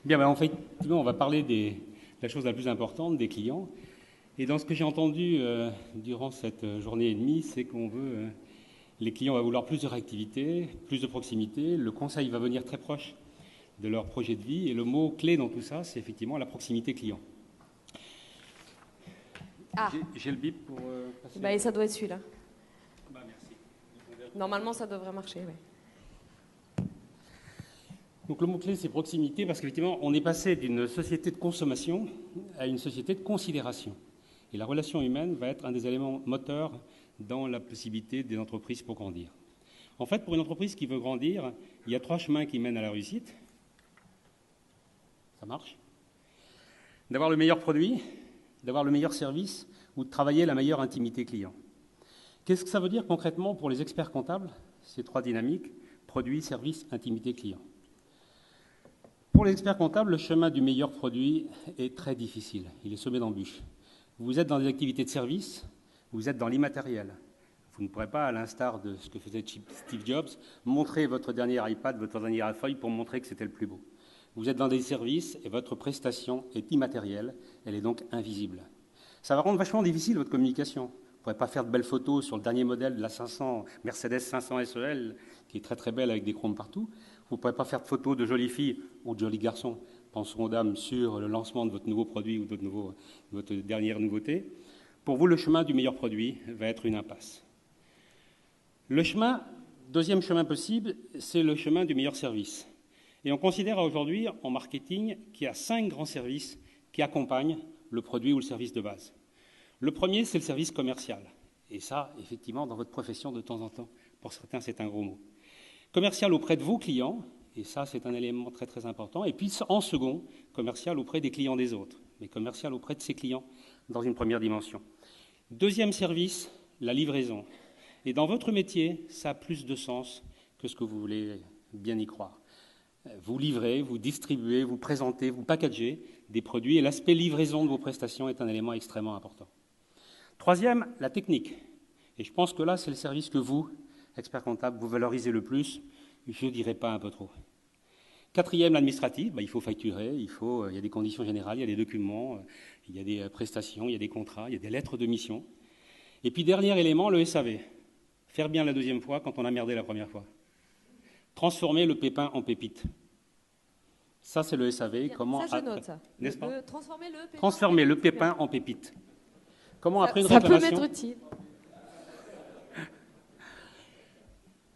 Bien, ben, en fait, on va parler de la chose la plus importante, des clients. Et dans ce que j'ai entendu durant cette journée et demie, c'est qu'on veut, les clients vont vouloir plus de réactivité, plus de proximité. Le conseil va venir très proche de leur projet de vie. Et le mot clé dans tout ça, c'est effectivement la proximité client. Ah, J'ai le bip pour passer. bah, et ça doit être celui-là. Bah, merci. Normalement, ça devrait marcher. Ouais. Donc le mot-clé, c'est proximité, parce qu'effectivement, on est passé d'une société de consommation à une société de considération. Et la relation humaine va être un des éléments moteurs dans la possibilité des entreprises pour grandir. En fait, pour une entreprise qui veut grandir, il y a 3 chemins qui mènent à la réussite. Ça marche. D'avoir le meilleur produit, d'avoir le meilleur service ou de travailler la meilleure intimité client. Qu'est-ce que ça veut dire concrètement pour les experts comptables, ces 3 dynamiques, produit, service, intimité client? Pour les experts comptables, le chemin du meilleur produit est très difficile. Il est semé d'embûches. Vous êtes dans des activités de service, vous êtes dans l'immatériel. Vous ne pourrez pas, à l'instar de ce que faisait Steve Jobs, montrer votre dernier iPad, votre dernier iPhone pour montrer que c'était le plus beau. Vous êtes dans des services et votre prestation est immatérielle, elle est donc invisible. Ça va rendre vachement difficile votre communication. Vous ne pourrez pas faire de belles photos sur le dernier modèle de la 500, Mercedes 500 SEL, qui est très très belle avec des chromes partout. Vous ne pourrez pas faire de photos de jolies filles ou de jolis garçons, pensons aux dames, sur le lancement de votre nouveau produit ou de votre dernière nouveauté. Pour vous, le chemin du meilleur produit va être une impasse. Deuxième chemin possible, c'est le chemin du meilleur service. Et on considère aujourd'hui, en marketing, qu'il y a 5 grands services qui accompagnent le produit ou le service de base. Le premier, c'est le service commercial. Et ça, effectivement, dans votre profession, de temps en temps, pour certains, c'est un gros mot. Commercial auprès de vos clients, et ça, c'est un élément très, très important. Et puis, en second, commercial auprès des clients des autres, mais commercial auprès de ses clients, dans une première dimension. Deuxième service, la livraison. Et dans votre métier, ça a plus de sens que ce que vous voulez bien y croire. Vous livrez, vous distribuez, vous présentez, vous packagez des produits, et l'aspect livraison de vos prestations est un élément extrêmement important. Troisième, la technique. Et je pense que là, c'est le service que vous, expert comptable, vous valorisez le plus, je ne dirais pas un peu trop. Quatrième, l'administratif, il faut facturer, il y a des conditions générales, il y a des documents, il y a des prestations, il y a des contrats, il y a des lettres de mission. Et puis dernier élément, le SAV. Faire bien la deuxième fois quand on a merdé la première fois. Transformer le pépin en pépite. Ça, c'est le SAV. Comment ça, je note ça. N'est-ce pas? Transformer le pépin en pépite. Comment, ça, après une ça réclamation, peut m'être utile.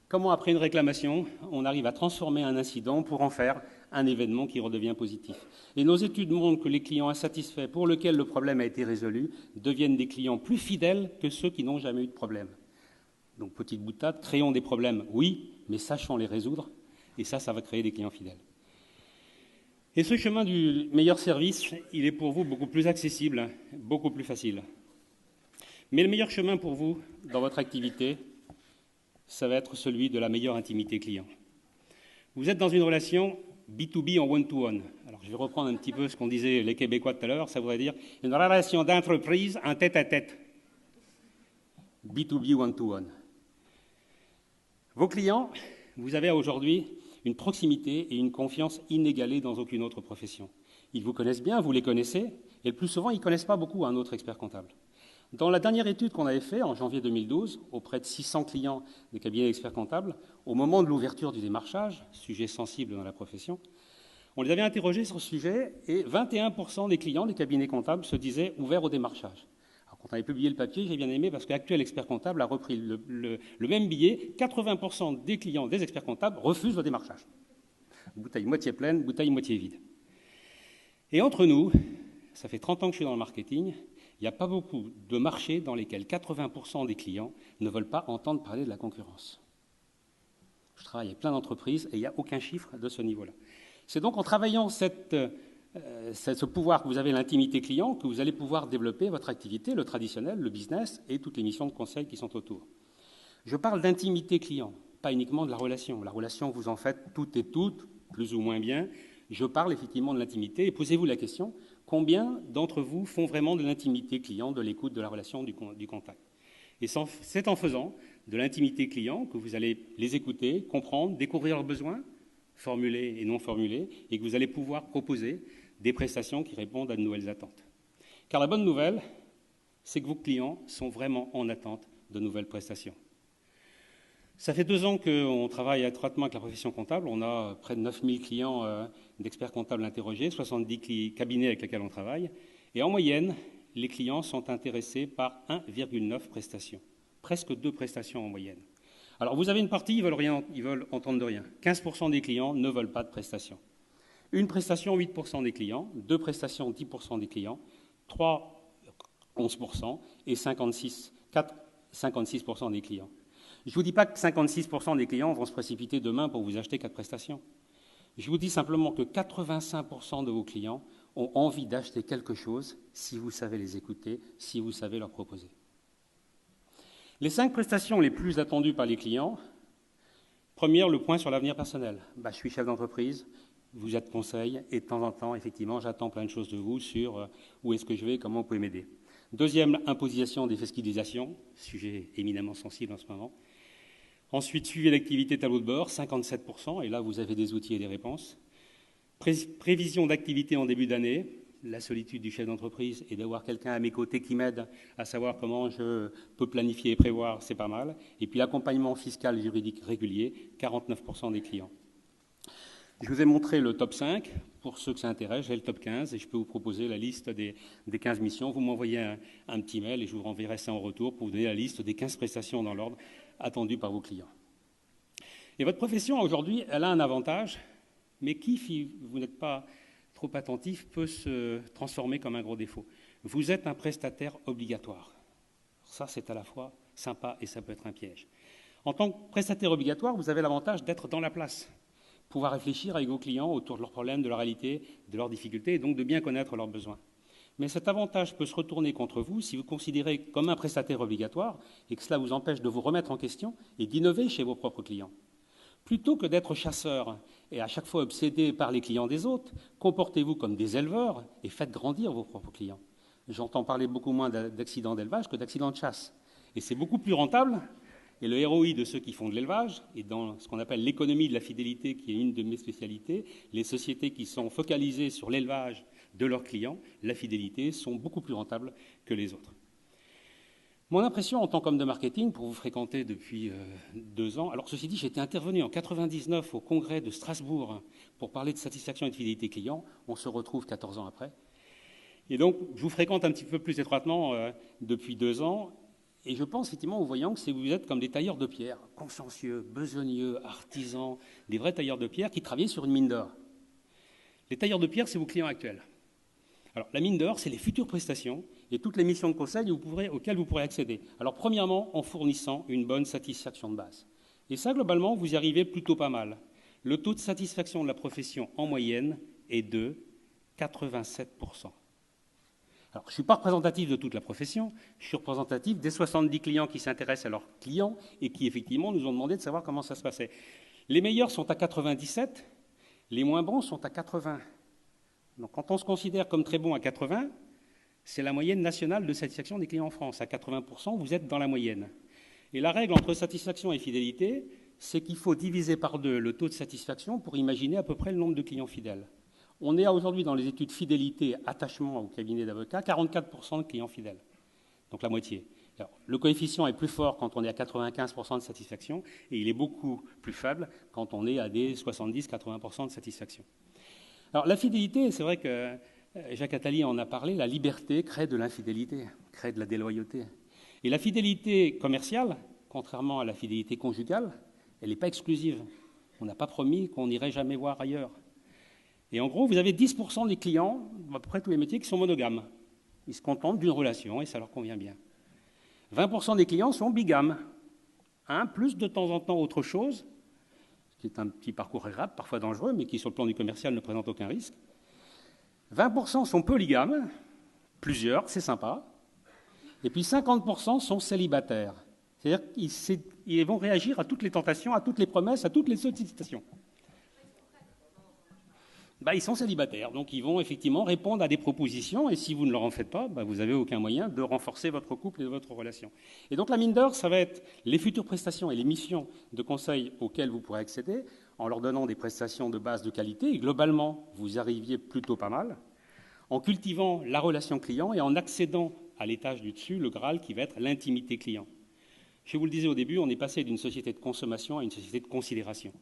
Comment, après une réclamation, on arrive à transformer un incident pour en faire un événement qui redevient positif. Et nos études montrent que les clients insatisfaits pour lesquels le problème a été résolu deviennent des clients plus fidèles que ceux qui n'ont jamais eu de problème. Donc, petite boutade, créons des problèmes, oui, mais sachons les résoudre, et ça va créer des clients fidèles. Et ce chemin du meilleur service, il est pour vous beaucoup plus accessible, beaucoup plus facile. Mais le meilleur chemin pour vous, dans votre activité, ça va être celui de la meilleure intimité client. Vous êtes dans une relation B2B en one-to-one. Alors, je vais reprendre un petit peu ce qu'ont disait les Québécois tout à l'heure, ça voudrait dire une relation d'entreprise en tête-à-tête. B2B one-to-one. Vos clients, vous avez aujourd'hui une proximité et une confiance inégalée dans aucune autre profession. Ils vous connaissent bien, vous les connaissez, et le plus souvent, ils ne connaissent pas beaucoup un autre expert comptable. Dans la dernière étude qu'on avait faite en janvier 2012, auprès de 600 clients des cabinets d'experts comptables, au moment de l'ouverture du démarchage, sujet sensible dans la profession, on les avait interrogés sur ce sujet et 21% des clients des cabinets comptables se disaient ouverts au démarchage. Alors, quand on avait publié le papier, j'ai bien aimé parce qu'Actuel Expert Comptable a repris le même billet. 80% des clients des experts comptables refusent le démarchage. Bouteille moitié pleine, bouteille moitié vide. Et entre nous, ça fait 30 ans que je suis dans le marketing, il n'y a pas beaucoup de marchés dans lesquels 80% des clients ne veulent pas entendre parler de la concurrence. Je travaille avec plein d'entreprises et il n'y a aucun chiffre de ce niveau-là. C'est donc en travaillant ce pouvoir que vous avez, l'intimité client, que vous allez pouvoir développer votre activité, le traditionnel, le business et toutes les missions de conseil qui sont autour. Je parle d'intimité client, pas uniquement de la relation. La relation, vous en faites toutes et toutes, plus ou moins bien. Je parle effectivement de l'intimité et posez-vous la question, combien d'entre vous font vraiment de l'intimité client, de l'écoute, de la relation, du contact? Et c'est en faisant de l'intimité client que vous allez les écouter, comprendre, découvrir leurs besoins, formulées et non formulées, et que vous allez pouvoir proposer des prestations qui répondent à de nouvelles attentes. Car la bonne nouvelle, c'est que vos clients sont vraiment en attente de nouvelles prestations. Ça fait 2 ans qu'on travaille étroitement avec la profession comptable. On a près de 9000 clients d'experts comptables interrogés, 70 cabinets avec lesquels on travaille. Et en moyenne, les clients sont intéressés par 1,9 prestations. Presque 2 prestations en moyenne. Alors vous avez une partie, ils veulent entendre de rien. 15% des clients ne veulent pas de prestations. Une prestation, 8% des clients. 2 prestations, 10% des clients. 3, 11%. Et 56% des clients. Je ne vous dis pas que 56% des clients vont se précipiter demain pour vous acheter 4 prestations. Je vous dis simplement que 85% de vos clients ont envie d'acheter quelque chose si vous savez les écouter, si vous savez leur proposer. Les 5 prestations les plus attendues par les clients, première, le point sur l'avenir personnel. Je suis chef d'entreprise, vous êtes conseil, et de temps en temps, effectivement, j'attends plein de choses de vous sur où est-ce que je vais, comment vous pouvez m'aider. Deuxième, imposition des fiscalisations, sujet éminemment sensible en ce moment. Ensuite, suivi d'activité tableau de bord, 57%, et là, vous avez des outils et des réponses. Prévision d'activité en début d'année, la solitude du chef d'entreprise et d'avoir quelqu'un à mes côtés qui m'aide à savoir comment je peux planifier et prévoir, c'est pas mal. Et puis l'accompagnement fiscal et juridique régulier, 49% des clients. Je vous ai montré le top 5. Pour ceux que ça intéresse, j'ai le top 15 et je peux vous proposer la liste des 15 missions. Vous m'envoyez un petit mail et je vous renverrai ça en retour pour vous donner la liste des 15 prestations dans l'ordre attendues par vos clients. Et votre profession, aujourd'hui, elle a un avantage, mais qui, si vous n'êtes pas trop attentif, peut se transformer comme un gros défaut. Vous êtes un prestataire obligatoire. Ça, c'est à la fois sympa et ça peut être un piège. En tant que prestataire obligatoire, vous avez l'avantage d'être dans la place, pouvoir réfléchir avec vos clients autour de leurs problèmes, de leur réalité, de leurs difficultés, et donc de bien connaître leurs besoins. Mais cet avantage peut se retourner contre vous si vous considérez comme un prestataire obligatoire et que cela vous empêche de vous remettre en question et d'innover chez vos propres clients. Plutôt que d'être chasseur et à chaque fois obsédé par les clients des autres, comportez-vous comme des éleveurs et faites grandir vos propres clients. J'entends parler beaucoup moins d'accidents d'élevage que d'accidents de chasse. Et c'est beaucoup plus rentable. Et le ROI de ceux qui font de l'élevage, et dans ce qu'on appelle l'économie de la fidélité, qui est une de mes spécialités, les sociétés qui sont focalisées sur l'élevage de leurs clients, la fidélité, sont beaucoup plus rentables que les autres. Mon impression en tant qu'homme de marketing, pour vous fréquenter depuis 2 ans, alors ceci dit, j'étais intervenu en 99 au congrès de Strasbourg pour parler de satisfaction et de fidélité client. On se retrouve 14 ans après. Et donc, je vous fréquente un petit peu plus étroitement depuis 2 ans. Et je pense effectivement, en voyant que vous êtes comme des tailleurs de pierre, consciencieux, besogneux, artisans, des vrais tailleurs de pierre qui travaillent sur une mine d'or. Les tailleurs de pierre, c'est vos clients actuels. Alors, la mine d'or, c'est les futures prestations et toutes les missions de conseil auxquelles vous pourrez accéder. Alors, premièrement, en fournissant une bonne satisfaction de base. Et ça, globalement, vous y arrivez plutôt pas mal. Le taux de satisfaction de la profession, en moyenne, est de 87%. Alors, je ne suis pas représentatif de toute la profession, je suis représentatif des 70 clients qui s'intéressent à leurs clients et qui, effectivement, nous ont demandé de savoir comment ça se passait. Les meilleurs sont à 97, les moins bons sont à 80. Donc, quand on se considère comme très bon à 80, c'est la moyenne nationale de satisfaction des clients en France. À 80%, vous êtes dans la moyenne. Et la règle entre satisfaction et fidélité, c'est qu'il faut diviser par 2 le taux de satisfaction pour imaginer à peu près le nombre de clients fidèles. On est aujourd'hui dans les études fidélité, attachement au cabinet d'avocats, 44% de clients fidèles, donc la moitié. Alors, le coefficient est plus fort quand on est à 95% de satisfaction et il est beaucoup plus faible quand on est à des 70-80% de satisfaction. Alors la fidélité, c'est vrai que Jacques Attali en a parlé, la liberté crée de l'infidélité, crée de la déloyauté. Et la fidélité commerciale, contrairement à la fidélité conjugale, elle n'est pas exclusive. On n'a pas promis qu'on n'irait jamais voir ailleurs. Et en gros, vous avez 10% des clients, à peu près tous les métiers, qui sont monogames. Ils se contentent d'une relation et ça leur convient bien. 20% des clients sont bigames. Plus de temps en temps autre chose, ce qui est un petit parcours érable, parfois dangereux, mais qui sur le plan du commercial ne présente aucun risque. 20% sont polygames, plusieurs, c'est sympa. Et puis 50% sont célibataires. C'est-à-dire qu'ils vont réagir à toutes les tentations, à toutes les promesses, à toutes les sollicitations. Ils sont célibataires, donc ils vont effectivement répondre à des propositions, et si vous ne leur en faites pas, vous n'avez aucun moyen de renforcer votre couple et votre relation. Et donc la mine d'or, ça va être les futures prestations et les missions de conseil auxquelles vous pourrez accéder en leur donnant des prestations de base de qualité, et globalement, vous arriviez plutôt pas mal, en cultivant la relation client et en accédant à l'étage du dessus, le Graal qui va être l'intimité client. Je vous le disais au début, on est passé d'une société de consommation à une société de considération.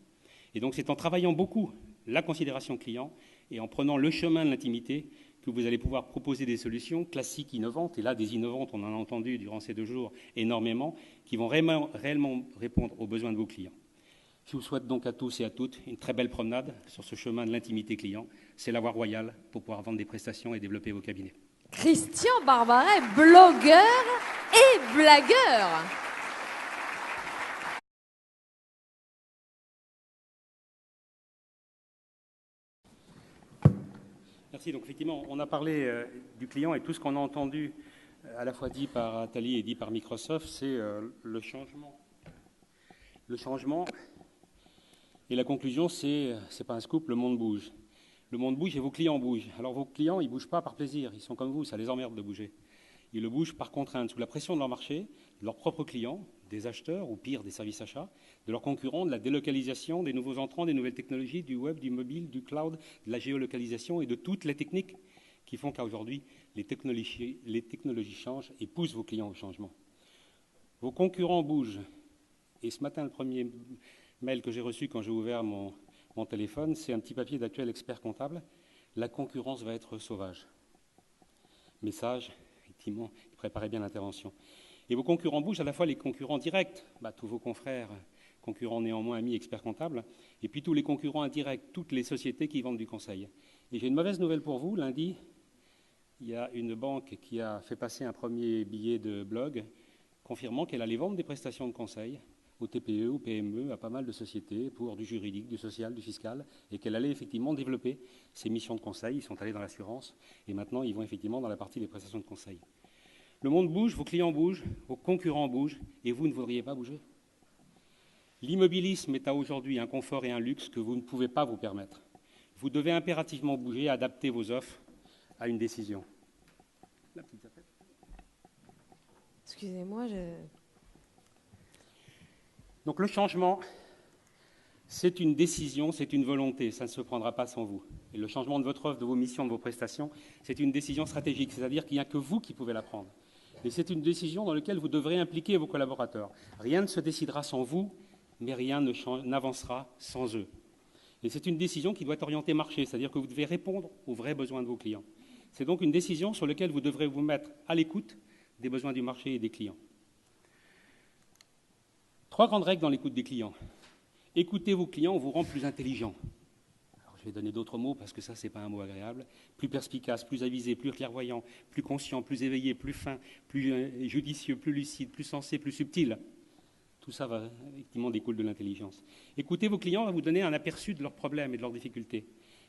Et donc c'est en travaillant beaucoup la considération client et en prenant le chemin de l'intimité que vous allez pouvoir proposer des solutions classiques, innovantes, et là des innovantes, on en a entendu durant ces 2 jours énormément, qui vont réellement répondre aux besoins de vos clients. Je vous souhaite donc à tous et à toutes une très belle promenade sur ce chemin de l'intimité client. C'est la voie royale pour pouvoir vendre des prestations et développer vos cabinets. Christian Barbaret, blogueur et blagueur. Merci. Donc effectivement, on a parlé du client et tout ce qu'on a entendu, à la fois dit par Atali et dit par Microsoft, c'est le changement. Le changement. Et la conclusion, c'est pas un scoop, le monde bouge. Le monde bouge et vos clients bougent. Alors vos clients, ils ne bougent pas par plaisir, ils sont comme vous, ça les emmerde de bouger. Ils le bougent par contrainte, sous la pression de leur marché, de leurs propres clients, des acheteurs, ou pire, des services achats, de leurs concurrents, de la délocalisation, des nouveaux entrants, des nouvelles technologies, du web, du mobile, du cloud, de la géolocalisation et de toutes les techniques qui font qu'aujourd'hui, les technologies changent et poussent vos clients au changement. Vos concurrents bougent. Et ce matin, le premier mail que j'ai reçu quand j'ai ouvert mon téléphone, c'est un petit papier d'Actuel Expert Comptable. La concurrence va être sauvage. Message, effectivement, préparez bien l'intervention. Et vos concurrents bougent, à la fois les concurrents directs, tous vos confrères, concurrents néanmoins amis, experts comptables, et puis tous les concurrents indirects, toutes les sociétés qui vendent du conseil. Et j'ai une mauvaise nouvelle pour vous. Lundi, il y a une banque qui a fait passer un premier billet de blog confirmant qu'elle allait vendre des prestations de conseil aux TPE, aux PME, à pas mal de sociétés pour du juridique, du social, du fiscal, et qu'elle allait effectivement développer ces missions de conseil. Ils sont allés dans l'assurance, et maintenant ils vont effectivement dans la partie des prestations de conseil. Le monde bouge, vos clients bougent, vos concurrents bougent, et vous ne voudriez pas bouger. L'immobilisme est à aujourd'hui un confort et un luxe que vous ne pouvez pas vous permettre. Vous devez impérativement bouger, adapter vos offres à une décision. La petite affaire. Excusez-moi, Donc le changement, c'est une décision, c'est une volonté, ça ne se prendra pas sans vous. Et le changement de votre offre, de vos missions, de vos prestations, c'est une décision stratégique, c'est-à-dire qu'il n'y a que vous qui pouvez la prendre. Et c'est une décision dans laquelle vous devrez impliquer vos collaborateurs. Rien ne se décidera sans vous, mais rien n'avancera sans eux. Et c'est une décision qui doit être orientée marché, c'est-à-dire que vous devez répondre aux vrais besoins de vos clients. C'est donc une décision sur laquelle vous devrez vous mettre à l'écoute des besoins du marché et des clients. 3 grandes règles dans l'écoute des clients. Écoutez vos clients vous rend plus intelligent. Alors, je vais donner d'autres mots parce que ça, ce n'est pas un mot agréable. Plus perspicace, plus avisé, plus clairvoyant, plus conscient, plus éveillé, plus fin, plus judicieux, plus lucide, plus sensé, plus subtil. Tout ça va effectivement découle de l'intelligence. Écoutez vos clients va vous donner un aperçu de leurs problèmes et de leurs difficultés.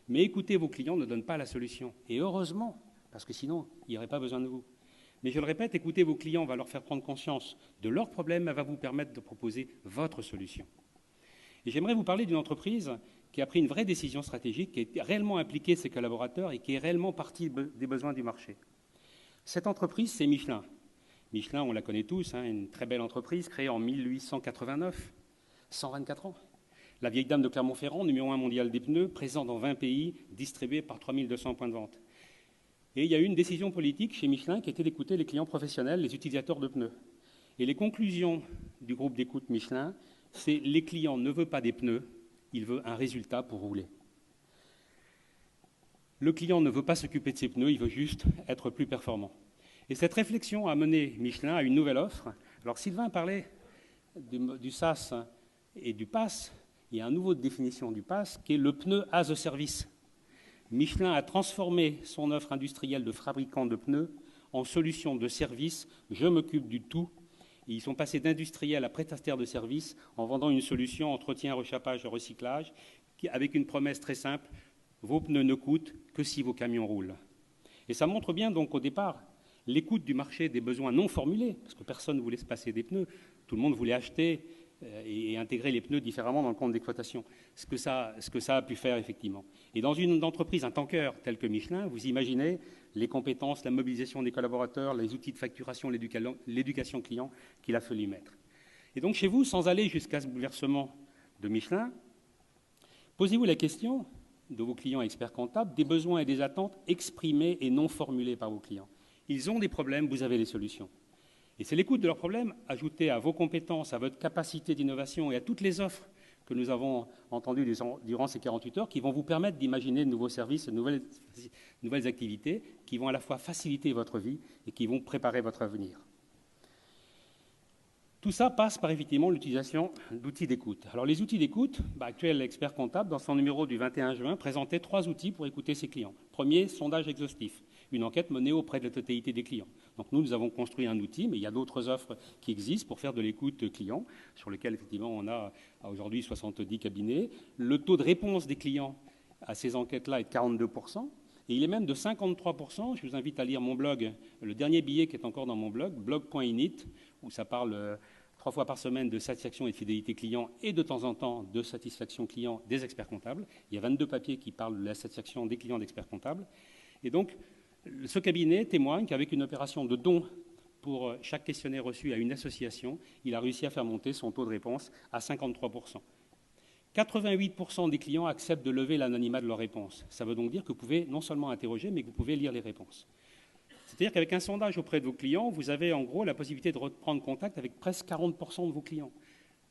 Mais écouter vos clients ne donne pas la solution. Et heureusement, parce que sinon, il n'y aurait pas besoin de vous. Mais je le répète, écouter vos clients va leur faire prendre conscience de leurs problèmes et va vous permettre de proposer votre solution. Et j'aimerais vous parler d'une entreprise qui a pris une vraie décision stratégique, qui a réellement impliqué ses collaborateurs et qui est réellement partie des besoins du marché. Cette entreprise, c'est Michelin. Michelin, on la connaît tous, une très belle entreprise créée en 1889, 124 ans. La vieille dame de Clermont-Ferrand, numéro 1 mondial des pneus, présent dans 20 pays, distribué par 3200 points de vente. Et il y a eu une décision politique chez Michelin qui était d'écouter les clients professionnels, les utilisateurs de pneus. Et les conclusions du groupe d'écoute Michelin, c'est les clients ne veulent pas des pneus, il veut un résultat pour rouler. Le client ne veut pas s'occuper de ses pneus, il veut juste être plus performant. Et cette réflexion a mené Michelin à une nouvelle offre. Alors Sylvain parlait du SaaS et du PaaS. Il y a une nouvelle définition du PaaS qui est le pneu as a service. Michelin a transformé son offre industrielle de fabricant de pneus en solution de service. Je m'occupe du tout. Et ils sont passés d'industriel à prestataire de service en vendant une solution entretien, rechapage et recyclage avec une promesse très simple. Vos pneus ne coûtent que si vos camions roulent. Et ça montre bien donc au départ l'écoute du marché des besoins non formulés, parce que personne ne voulait se passer des pneus, tout le monde voulait acheter et intégrer les pneus différemment dans le compte d'exploitation, ce que ça a pu faire effectivement. Et dans une entreprise, un tanker tel que Michelin, vous imaginez les compétences, la mobilisation des collaborateurs, les outils de facturation, l'éducation client qu'il a fallu mettre. Et donc chez vous, sans aller jusqu'à ce bouleversement de Michelin, Posez-vous la question de vos clients experts comptables, des besoins et des attentes exprimés et non formulés par vos clients. Ils ont des problèmes, vous avez les solutions. Et c'est l'écoute de leurs problèmes, ajoutée à vos compétences, à votre capacité d'innovation et à toutes les offres que nous avons entendues durant ces 48 heures, qui vont vous permettre d'imaginer de nouveaux services, de nouvelles activités, qui vont à la fois faciliter votre vie et qui vont préparer votre avenir. Tout ça passe par effectivement l'utilisation d'outils d'écoute. Alors les outils d'écoute, Actuel Expert Comptable, dans son numéro du 21 juin, présentait 3 outils pour écouter ses clients. Premier, sondage exhaustif, une enquête menée auprès de la totalité des clients. Donc nous avons construit un outil, mais il y a d'autres offres qui existent pour faire de l'écoute client, sur lequel effectivement on a aujourd'hui 70 cabinets. Le taux de réponse des clients à ces enquêtes-là est de 42%. Et il est même de 53%. Je vous invite à lire mon blog, le dernier billet qui est encore dans mon blog, blog.init, où ça parle 3 fois par semaine de satisfaction et de fidélité client et de temps en temps de satisfaction client des experts comptables. Il y a 22 papiers qui parlent de la satisfaction des clients d'experts comptables. Et donc, ce cabinet témoigne qu'avec une opération de don pour chaque questionnaire reçu à une association, il a réussi à faire monter son taux de réponse à 53%. 88% des clients acceptent de lever l'anonymat de leurs réponses. Ça veut donc dire que vous pouvez non seulement interroger, mais que vous pouvez lire les réponses. C'est-à-dire qu'avec un sondage auprès de vos clients, vous avez en gros la possibilité de reprendre contact avec presque 40% de vos clients.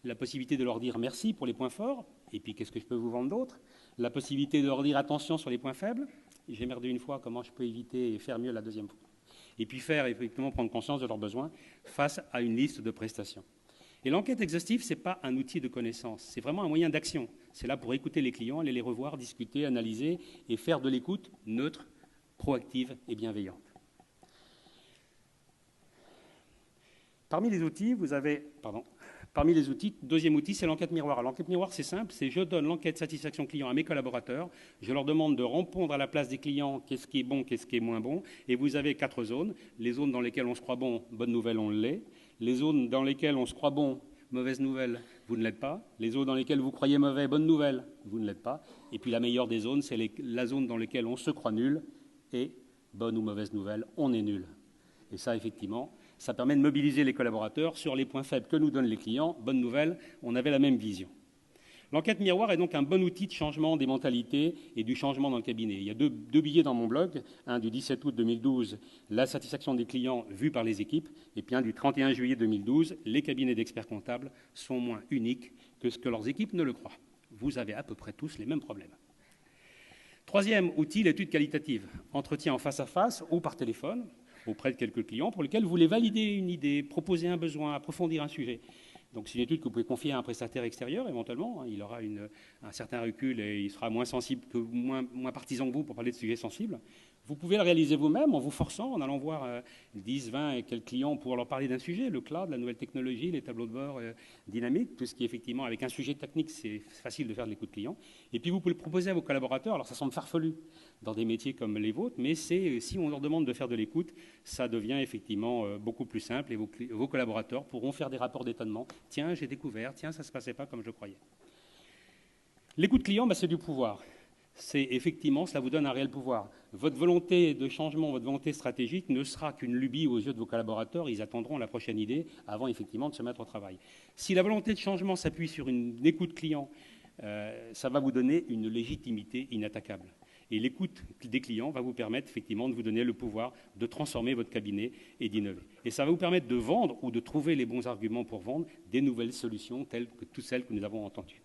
La possibilité de leur dire merci pour les points forts, et puis qu'est-ce que je peux vous vendre d'autre. La possibilité de leur dire attention sur les points faibles. J'ai merdé une fois, comment je peux éviter et faire mieux la deuxième fois. Et puis faire effectivement prendre conscience de leurs besoins face à une liste de prestations. Et l'enquête exhaustive, ce n'est pas un outil de connaissance, c'est vraiment un moyen d'action. C'est là pour écouter les clients, aller les revoir, discuter, analyser et faire de l'écoute neutre, proactive et bienveillante. Parmi les outils, deuxième outil, c'est l'enquête miroir. L'enquête miroir, c'est simple, c'est je donne l'enquête satisfaction client à mes collaborateurs, je leur demande de répondre à la place des clients qu'est-ce qui est bon, qu'est-ce qui est moins bon, et vous avez 4 zones. Les zones dans lesquelles on se croit bon, bonne nouvelle, on l'est. Les zones dans lesquelles on se croit bon, mauvaise nouvelle, vous ne l'êtes pas. Les zones dans lesquelles vous croyez mauvais, bonne nouvelle, vous ne l'êtes pas. Et puis la meilleure des zones, c'est la zone dans laquelle on se croit nul, et bonne ou mauvaise nouvelle, on est nul. Et ça, effectivement, ça permet de mobiliser les collaborateurs sur les points faibles que nous donnent les clients. Bonne nouvelle, on avait la même vision. L'enquête miroir est donc un bon outil de changement des mentalités et du changement dans le cabinet. Il y a deux billets dans mon blog, un du 17 août 2012, la satisfaction des clients vue par les équipes, et puis un du 31 juillet 2012, les cabinets d'experts comptables sont moins uniques que ce que leurs équipes ne le croient. Vous avez à peu près tous les mêmes problèmes. Troisième outil, l'étude qualitative. Entretien en face à face ou par téléphone auprès de quelques clients pour lesquels vous voulez valider une idée, proposer un besoin, approfondir un sujet. Donc c'est une étude que vous pouvez confier à un prestataire extérieur éventuellement. Il aura un certain recul et il sera moins sensible, moins partisan que vous pour parler de sujets sensibles. Vous pouvez le réaliser vous-même en vous forçant, en allant voir 10, 20 et quelques clients pour leur parler d'un sujet, le cloud, la nouvelle technologie, les tableaux de bord dynamiques, tout ce qui effectivement, avec un sujet technique, c'est facile de faire de l'écoute client. Et puis vous pouvez le proposer à vos collaborateurs. Alors ça semble farfelu dans des métiers comme les vôtres, mais si on leur demande de faire de l'écoute, ça devient effectivement beaucoup plus simple et vos collaborateurs pourront faire des rapports d'étonnement. Tiens, j'ai découvert, tiens, ça ne se passait pas comme je croyais. L'écoute client, c'est du pouvoir. C'est effectivement, cela vous donne un réel pouvoir. Votre volonté de changement, votre volonté stratégique ne sera qu'une lubie aux yeux de vos collaborateurs. Ils attendront la prochaine idée avant effectivement de se mettre au travail. Si la volonté de changement s'appuie sur une écoute client, ça va vous donner une légitimité inattaquable. Et l'écoute des clients va vous permettre effectivement de vous donner le pouvoir de transformer votre cabinet et d'innover. Et ça va vous permettre de vendre ou de trouver les bons arguments pour vendre des nouvelles solutions telles que toutes celles que nous avons entendues.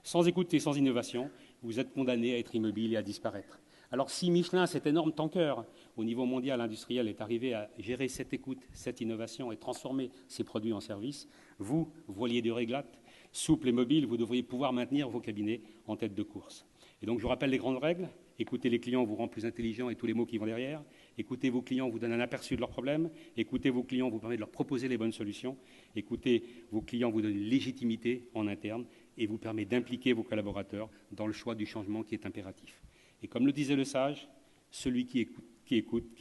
Sans écoute et sans innovation, vous êtes condamné à être immobile et à disparaître. Alors si Michelin, cet énorme tanker au niveau mondial industriel, est arrivé à gérer cette écoute, cette innovation et transformer ses produits en services, vous, voilier de réglate, souple et mobile, vous devriez pouvoir maintenir vos cabinets en tête de course. Et donc je vous rappelle les grandes règles. Écouter les clients vous rend plus intelligent et tous les mots qui vont derrière. Écouter vos clients vous donne un aperçu de leurs problèmes. Écouter vos clients vous permet de leur proposer les bonnes solutions. Écouter vos clients vous donne une légitimité en interne et vous permet d'impliquer vos collaborateurs dans le choix du changement qui est impératif. Et comme le disait le sage, celui qui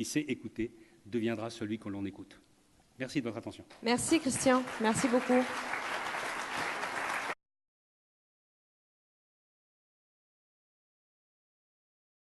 sait écouter, deviendra celui que l'on écoute. Merci de votre attention. Merci Christian, merci beaucoup.